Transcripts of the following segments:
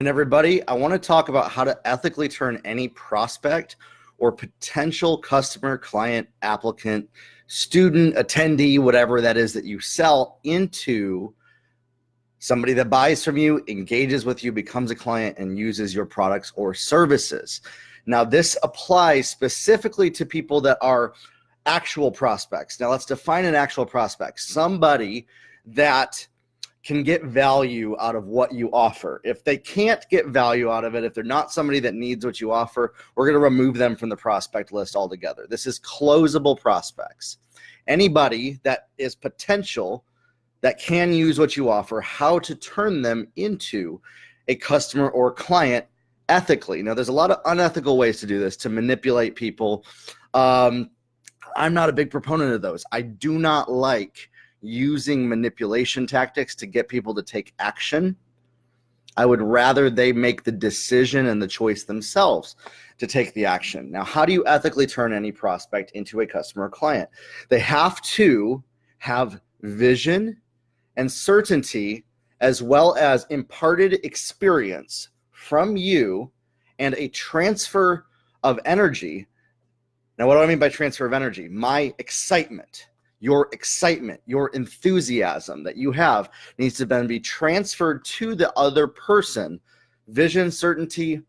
And everybody, I want to talk about how to ethically turn any prospect or potential customer, client, applicant, student, attendee, whatever that is that you sell into somebody that buys from you, engages with you, becomes a client, and uses your products or services. Now, this applies specifically to people that are actual prospects. Now, let's define an actual prospect. Somebody that can get value out of what you offer. If they can't get value out of it, if they're not somebody that needs what you offer, we're going to remove them from the prospect list altogether. This is closable prospects. Anybody that is potential that can use what you offer, how to turn them into a customer or client ethically. Now, there's a lot of unethical ways to do this, to manipulate people. I'm not a big proponent of those. I do not like using manipulation tactics to get people to take action. I would rather they make the decision and the choice themselves to take the action. Now, how do you ethically turn any prospect into a customer or client? They have to have vision and certainty, as well as imparted experience from you and a transfer of energy. Now, what do I mean by transfer of energy? My excitement, your enthusiasm that you have needs to then be transferred to the other person. Vision, certainty,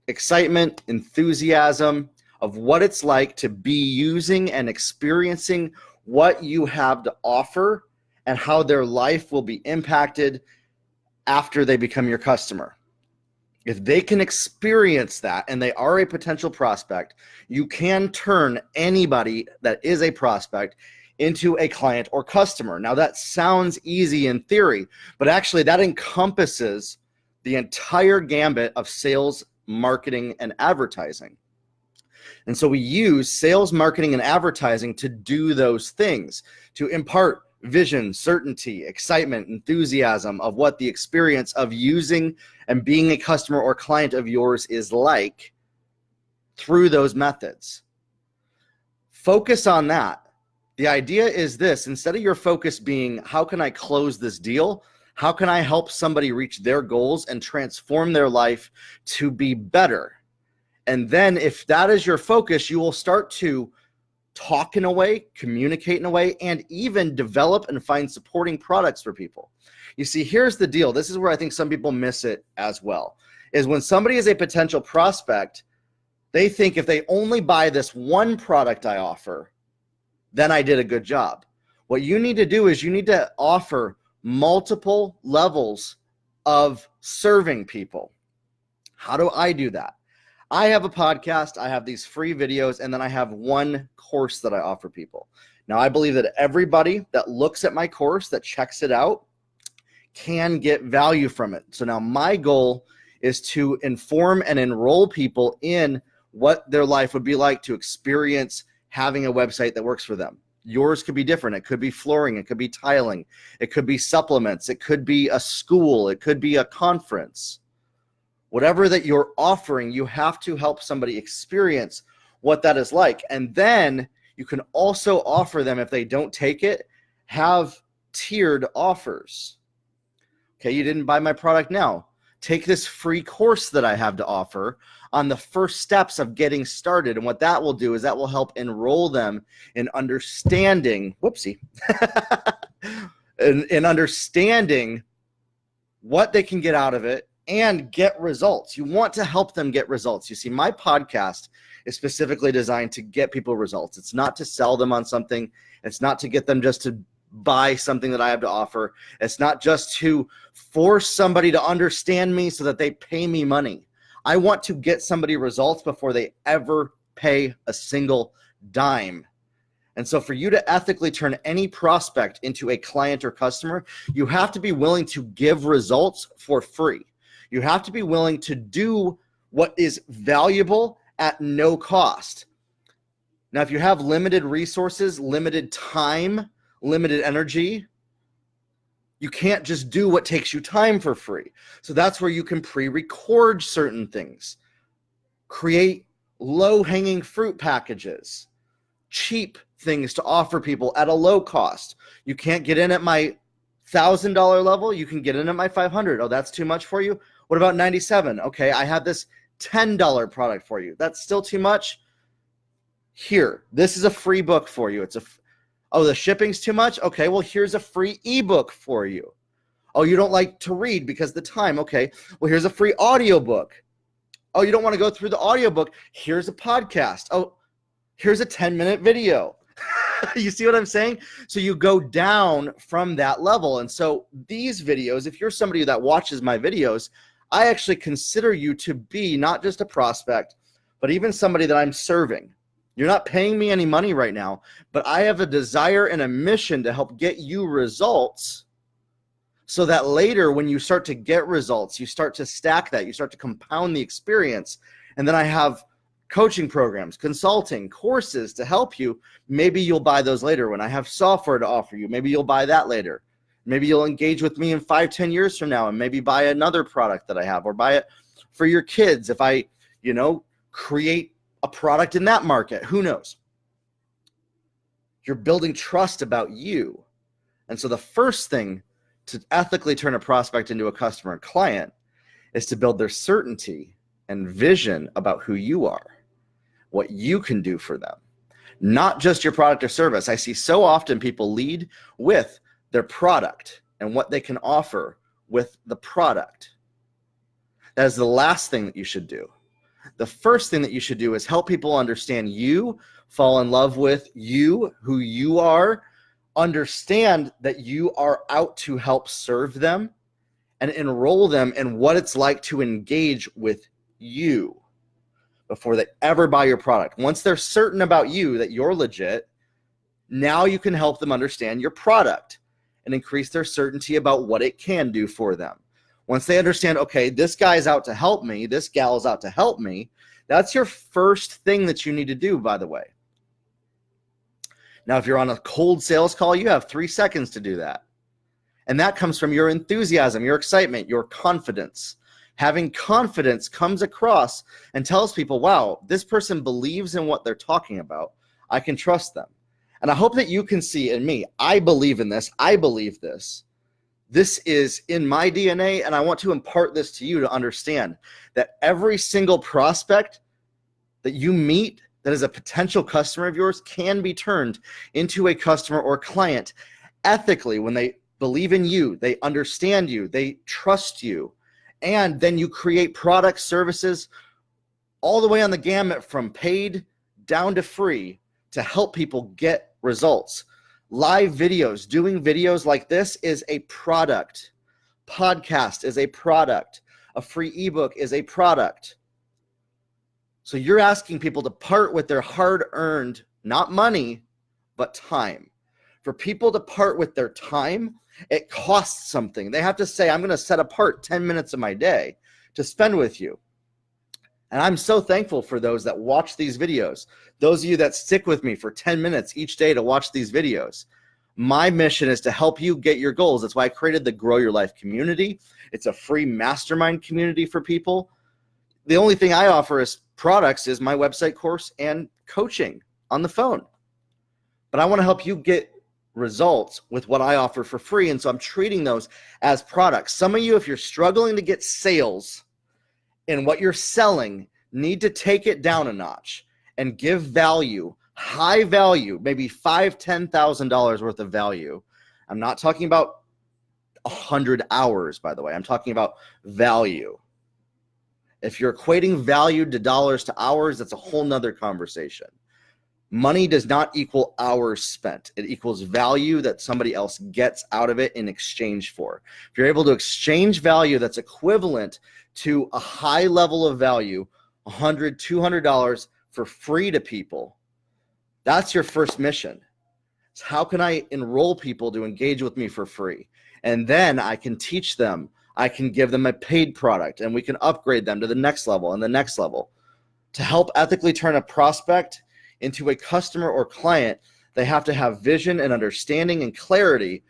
excitement, enthusiasm of what it's like to be using and experiencing what you have to offer and how their life will be impacted after they become your customer. If they can experience that and they are a potential prospect, you can turn anybody that is a prospect into a client or customer. Now, that sounds easy in theory, but actually that encompasses the entire gambit of sales, marketing, and advertising. And so we use sales, marketing, and advertising to do those things, to impart vision, certainty, excitement, enthusiasm of what the experience of using and being a customer or client of yours is like through those methods. Focus on that. The idea is this: instead of your focus being, how can I close this deal? How can I help somebody reach their goals and transform their life to be better? And then if that is your focus, you will start to talk in a way, communicate in a way, and even develop and find supporting products for people. You see, here's the deal. This is where I think some people miss it as well, is when somebody is a potential prospect, they think if they only buy this one product I offer, then I did a good job. What you need to do is you need to offer multiple levels of serving people. How do I do that? I have a podcast, I have these free videos, and then I have one course that I offer people. Now, I believe that everybody that looks at my course, that checks it out, can get value from it. So now my goal is to inform and enroll people in what their life would be like to experience having a website that works for them. Yours could be different. It could be flooring. It could be tiling. It could be supplements. It could be a school. It could be a conference. Whatever that you're offering, you have to help somebody experience what that is like. And then you can also offer them, if they don't take it, have tiered offers. Okay, you didn't buy my product now. Take this free course that I have to offer on the first steps of getting started. And what that will do is that will help enroll them in understanding, in understanding what they can get out of it and get results. You want to help them get results. You see, my podcast is specifically designed to get people results. It's not to sell them on something. It's not to get them just to buy something that I have to offer. It's not just to force somebody to understand me so that they pay me money. I want to get somebody results before they ever pay a single dime. And so for you to ethically turn any prospect into a client or customer, you have to be willing to give results for free. You have to be willing to do what is valuable at no cost. Now, if you have limited resources, limited time, limited energy, you can't just do what takes you time for free. So that's where you can pre-record certain things, create low-hanging fruit packages, cheap things to offer people at a low cost. You can't get in at my $1,000 level. You can get in at my $500. Oh, that's too much for you? What about 97? Okay, I have this $10 product for you. That's still too much? Here, this is a free book for you. Oh, the shipping's too much? Okay, well, here's a free ebook for you. Oh, you don't like to read because of the time? Okay, well, here's a free audiobook. Oh, you don't want to go through the audiobook? Here's a podcast. Oh, here's a 10-minute video. You see what I'm saying? So you go down from that level. And so these videos, if you're somebody that watches my videos, I actually consider you to be not just a prospect, but even somebody that I'm serving. You're not paying me any money right now, but I have a desire and a mission to help get you results so that later when you start to get results, you start to stack that, you start to compound the experience. And then I have coaching programs, consulting, courses to help you. Maybe you'll buy those later. When I have software to offer you, maybe you'll buy that later. Maybe you'll engage with me in 5-10 years from now and maybe buy another product that I have, or buy it for your kids if I, create a product in that market. Who knows? You're building trust about you. And so the first thing to ethically turn a prospect into a customer and client is to build their certainty and vision about who you are, what you can do for them, not just your product or service. I see so often people lead with their product and what they can offer with the product. That is the last thing that you should do. The first thing that you should do is help people understand you, fall in love with you, who you are, understand that you are out to help serve them, and enroll them in what it's like to engage with you before they ever buy your product. Once they're certain about you, that you're legit, now you can help them understand your product and increase their certainty about what it can do for them. Once they understand, okay, this guy's out to help me, this gal is out to help me, that's your first thing that you need to do, by the way. Now, if you're on a cold sales call, you have 3 seconds to do that. And that comes from your enthusiasm, your excitement, your confidence. Having confidence comes across and tells people, wow, this person believes in what they're talking about. I can trust them. And I hope that you can see in me, I believe in this. I believe this. This is in my DNA, and I want to impart this to you to understand that every single prospect that you meet that is a potential customer of yours can be turned into a customer or client ethically when they believe in you, they understand you, they trust you, and then you create products, services, all the way on the gamut from paid down to free to help people get results. Live videos, doing videos like this is a product. Podcast is a product. A free ebook is a product. So you're asking people to part with their hard-earned, not money, but time. For people to part with their time, it costs something. They have to say, I'm going to set apart 10 minutes of my day to spend with you. And I'm so thankful for those that watch these videos, those of you that stick with me for 10 minutes each day to watch these videos. My mission is to help you get your goals. That's why I created the Grow Your Life community. It's a free mastermind community for people. The only thing I offer as products is my website course and coaching on the phone. But I want to help you get results with what I offer for free. And so I'm treating those as products. Some of you, if you're struggling to get sales in what you're selling, need to take it down a notch and give value, high value, maybe $5,000, $10,000 worth of value. I'm not talking about 100 hours, by the way. I'm talking about value. If you're equating value to dollars to hours, that's a whole nother conversation. Money does not equal hours spent. It equals value that somebody else gets out of it in exchange for. If you're able to exchange value that's equivalent to a high level of value, $100, $200 for free to people, that's your first mission. So how can I enroll people to engage with me for free? And then I can teach them. I can give them a paid product, and we can upgrade them to the next level and the next level. To help ethically turn a prospect into a customer or client, they have to have vision and understanding and clarity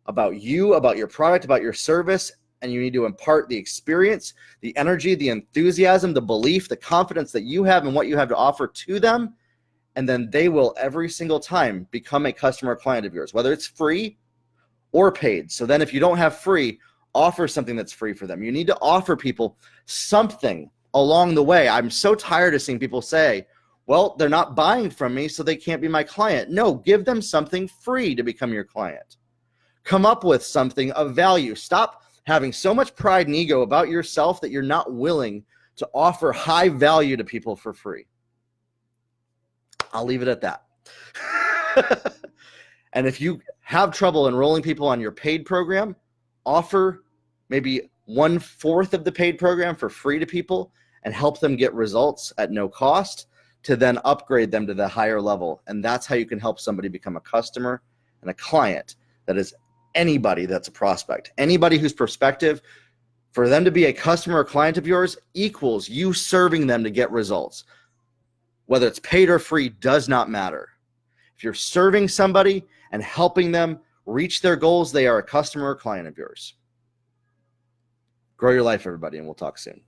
about you, about your product, about your service, and you need to impart the experience, the energy, the enthusiasm, the belief, the confidence that you have and what you have to offer to them, and then they will every single time become a customer or client of yours, whether it's free or paid. So then if you don't have free, offer something that's free for them. You need to offer people something along the way. I'm so tired of seeing people say, well, they're not buying from me, so they can't be my client. No, give them something free to become your client. Come up with something of value. Stop having so much pride and ego about yourself that you're not willing to offer high value to people for free. I'll leave it at that. And if you have trouble enrolling people on your paid program, offer maybe 1/4 of the paid program for free to people and help them get results at no cost to then upgrade them to the higher level. And that's how you can help somebody become a customer and a client. That is anybody that's a prospect. Anybody who's prospective, for them to be a customer or client of yours equals you serving them to get results. Whether it's paid or free does not matter. If you're serving somebody and helping them reach their goals, they are a customer or client of yours. Grow your life, everybody, and we'll talk soon.